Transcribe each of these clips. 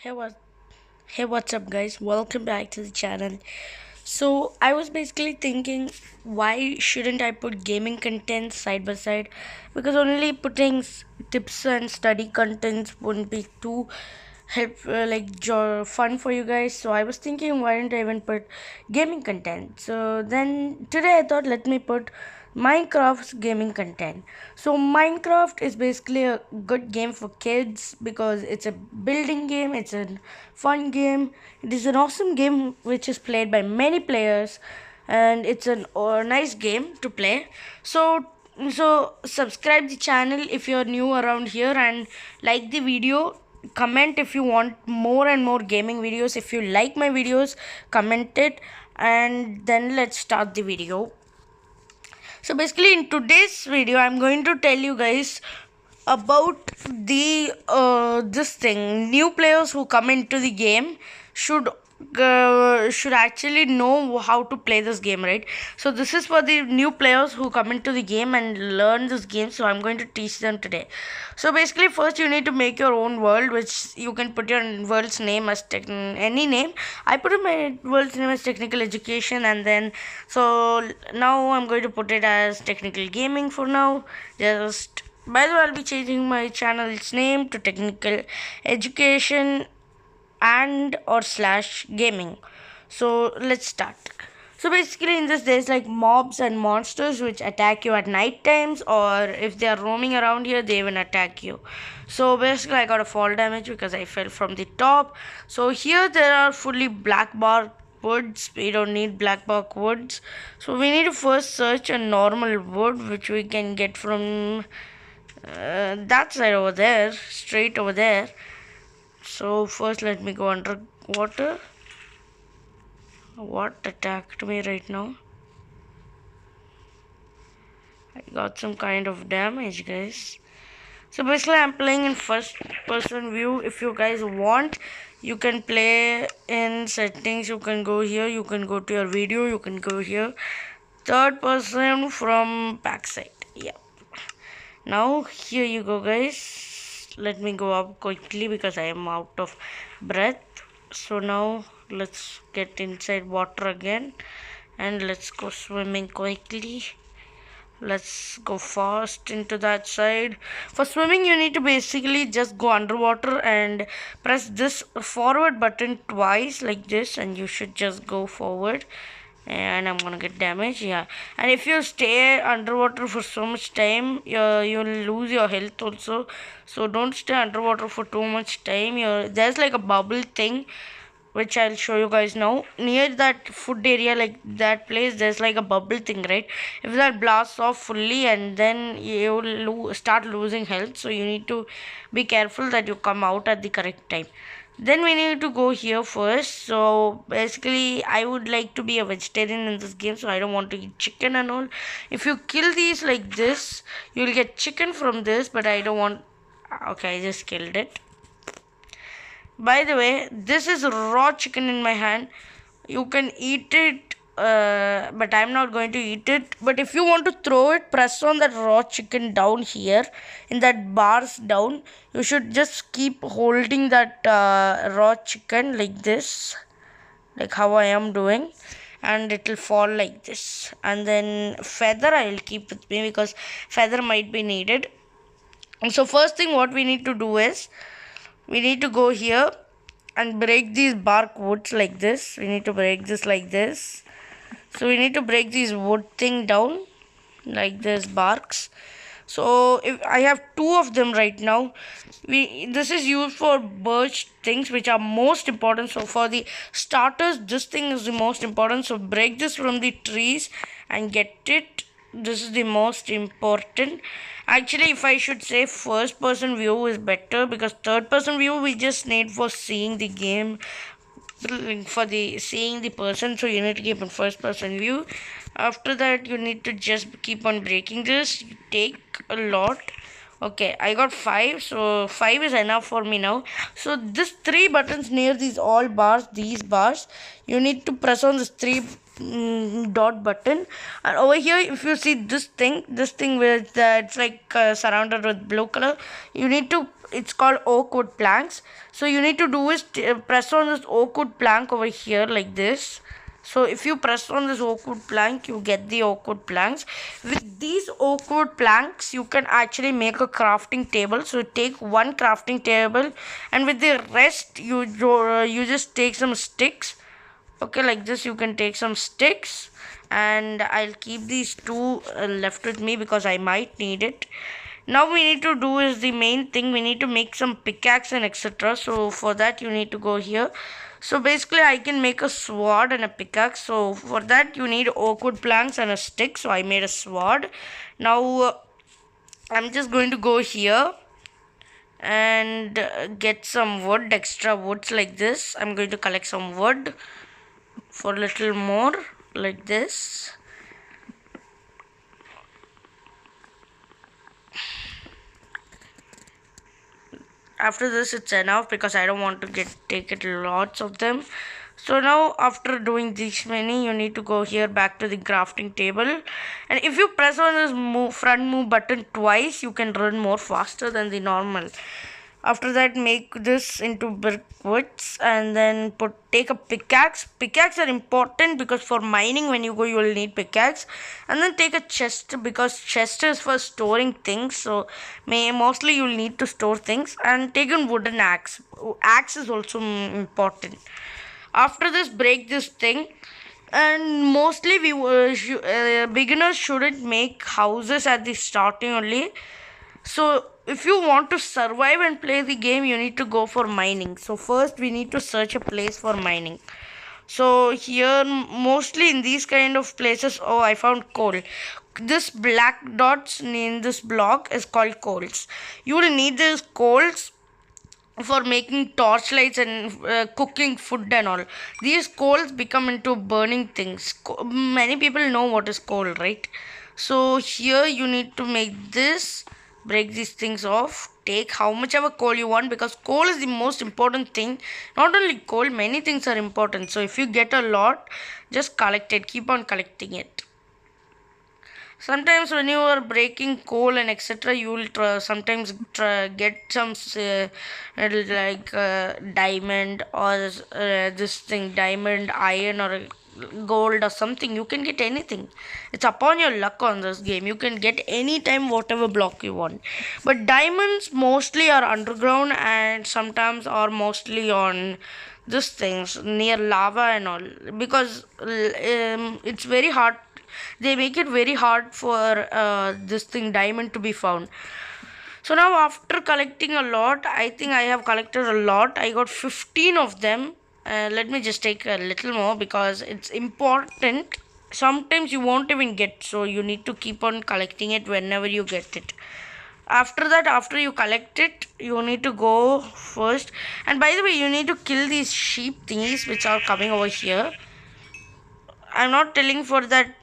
Hey what hey what's up guys? Welcome back to the channel. So I was basically thinking why shouldn't I put gaming content side by side? Because only putting tips and study contents wouldn't be too fun for you guys. So I was thinking why don't I even put gaming content? So then today I thought let me put Minecraft's gaming content. So Minecraft is basically a good game for kids because it's a building game, it's a fun game. It is an awesome game which is played by many players and it's a nice game to play. So subscribe the channel if you're new around here and like the video. Comment if you want more and more gaming videos. If you like my videos, comment it, and then let's start the video. So basically in today's video I'm going to tell you guys about the this thing. New players who come into the game should actually know how to play this game, right? So this is for the new players who come into the game and learn this game, so I'm going to teach them today. So basically first you need to make your own world, which you can put your world's name as any name. I put my world's name as technical education, and then so now I'm going to put it as technical gaming for now. Just by the way, I'll be changing my channel's name to technical education and or slash gaming. So let's start. So basically in this there's like mobs and monsters which attack you at night times, or if they are roaming around here they even attack you. So basically I got a fall damage because I fell from the top. So here there are fully black bar woods. We don't need black bark woods, so we need to first search a normal wood which we can get from that side over there, straight over there. So first let me go underwater. What attacked me right now? I got some kind of damage, guys. So basically I'm playing in first person view. If you guys want, you can play in settings. You can go here, you can go to your video, you can go here. Third person from backside. Yeah. Now here you go, guys. Let me go up quickly because I am out of breath. So now let's get inside water again and let's go swimming quickly. Let's go fast into that side. For swimming you need to basically just go underwater and press this forward button twice like this, and you should just go forward. And I'm gonna get damaged, yeah. And if you stay underwater for so much time, you'll lose your health also. So don't stay underwater for too much time. There's like a bubble thing which I'll show you guys now. Near that food area, like that place, there's like a bubble thing, right? If that blasts off fully, and then you'll start losing health, so you need to be careful that you come out at the correct time. Then we need to go here first. So basically I would like to be a vegetarian in this game, so I don't want to eat chicken and all. If you kill these like this, you'll get chicken from this, but I don't want. Okay, I just killed it. By the way, this is raw chicken in my hand. You can eat it, but I'm not going to eat it. But if you want to throw it, press on that raw chicken down here in that bars down. You should just keep holding that raw chicken like this, like how I am doing, and it will fall like this. And then feather I will keep with me because feather might be needed. And so first thing what we need to do is we need to go here and break these bark woods like this. We need to break this like this. So we need to break these wood thing down like this barks. So if I have two of them right now, this is used for birch things which are most important. So for the starters, this thing is the most important. So break this from the trees and get it. This is the most important. Actually, if I should say, first person view is better because third person view we just need for seeing the game, for the seeing the person. So you need to keep in first person view. After that you need to just keep on breaking this. You take a lot. Okay, I got 5, so 5 is enough for me now. So this 3 buttons near these all bars, these bars, you need to press on this 3 dot button. And over here if you see this thing with it's like surrounded with blue color, you need to it's called oak wood planks. So you need to do is press on this oak wood plank over here like this. So if you press on this oak wood plank, you get the oak wood planks. With these oak wood planks, you can actually make a crafting table. So take one crafting table, and with the rest, you just take some sticks. Okay, like this, you can take some sticks, and I'll keep these two left with me because I might need it. Now we need to do is the main thing. We need to make some pickaxe and etc. So for that you need to go here. So basically I can make a sword and a pickaxe. So for that you need oak wood planks and a stick. So I made a sword. Now I'm just going to go here and get some wood, extra woods like this. I'm going to collect some wood for a little more like this. After this it's enough because I don't want to take it lots of them. So now after doing this many, you need to go here back to the crafting table, and if you press on this front move button twice, you can run more faster than the normal. After that, make this into brick woods, and then take a pickaxe. Pickaxe are important because for mining when you go you will need pickaxe. And then take a chest because chest is for storing things, so mostly you will need to store things. And take a wooden axe. Axe is also important. After this, break this thing. And mostly beginners shouldn't make houses at the starting only. So if you want to survive and play the game, you need to go for mining. So first we need to search a place for mining. So here mostly in these kind of places, oh, I found coal. This black dots in this block is called coals. You will need these coals for making torchlights and cooking food and all. These coals become into burning things. Many people know what is coal, right? So here you need to make this, break these things off, take how much ever coal you want because coal is the most important thing. Not only coal, many things are important. So if you get a lot, just collect it, keep on collecting it. Sometimes when you are breaking coal and etc, you will sometimes get some diamond or this thing, diamond, iron or gold or something. You can get anything. It's upon your luck on this game. You can get anytime whatever block you want. But diamonds mostly are underground and sometimes are mostly on these things near lava and all because it's very hard. They make it very hard for this thing diamond to be found. So now after collecting a lot, I think I have collected a lot. I got 15 of them. Let me just take a little more because it's important. Sometimes you won't even get, so you need to keep on collecting it whenever you get it. After that, after you collect it, you need to go first. And by the way, you need to kill these sheep thingies which are coming over here. I'm not telling for that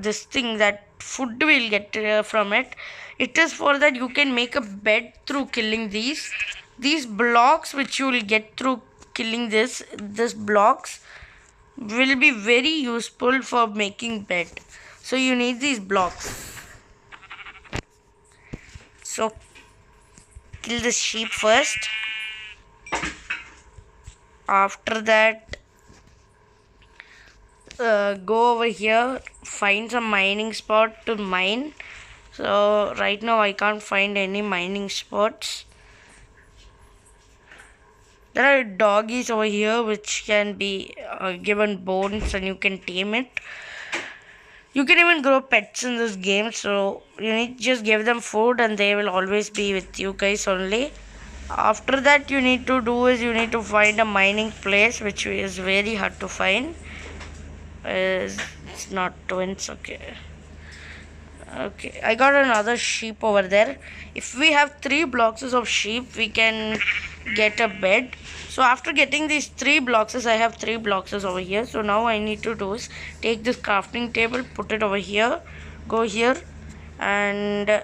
this thing that food will get from it. It is for that you can make a bed through killing these blocks which you will get through killing this blocks will be very useful for making bed. So you need these blocks. So kill the sheep first. After that go over here, find some mining spot to mine. So right now I can't find any mining spots. There are doggies over here which can be given bones and you can tame it. You can even grow pets in this game, so you need to just give them food and they will always be with you guys only. After that you need to do is you need to find a mining place which is very hard to find. It's not twins. Okay, I got another sheep over there. If we have 3 blocks of sheep, we can get a bed. So after getting these 3 blocks, I have 3 blocks over here. So now I need to do is take this crafting table, put it over here, go here, and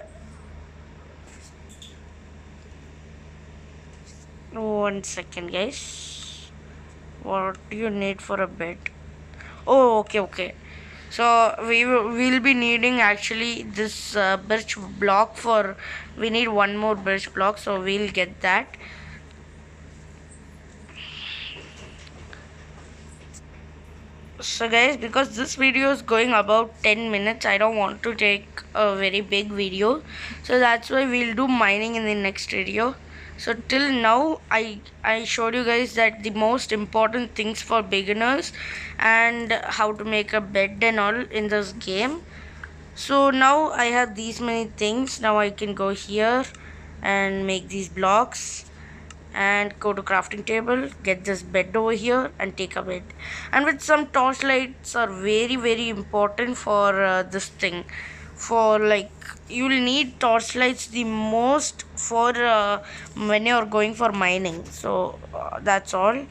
one second guys, what do you need for a bed? Oh, okay. So we'll be needing actually this birch block for, we need one more birch block, so we'll get that. So guys, because this video is going about 10 minutes, I don't want to take a very big video, so that's why we'll do mining in the next video. So till now I showed you guys that the most important things for beginners and how to make a bed and all in this game. So now I have these many things. Now I can go here and make these blocks and go to crafting table, get this bed over here and take a bed. And with some torchlights are very important for this thing. For like, you'll need torchlights the most for when you're going for mining. So that's all.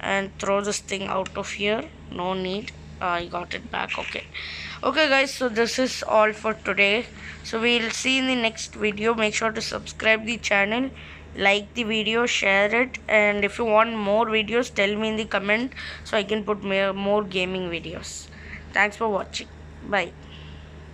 And throw this thing out of here, no need. I got it back. Okay guys, so this is all for today. So we'll see in the next video. Make sure to subscribe the channel, like the video, share it, and if you want more videos, tell me in the comment so I can put more gaming videos. Thanks for watching. Bye.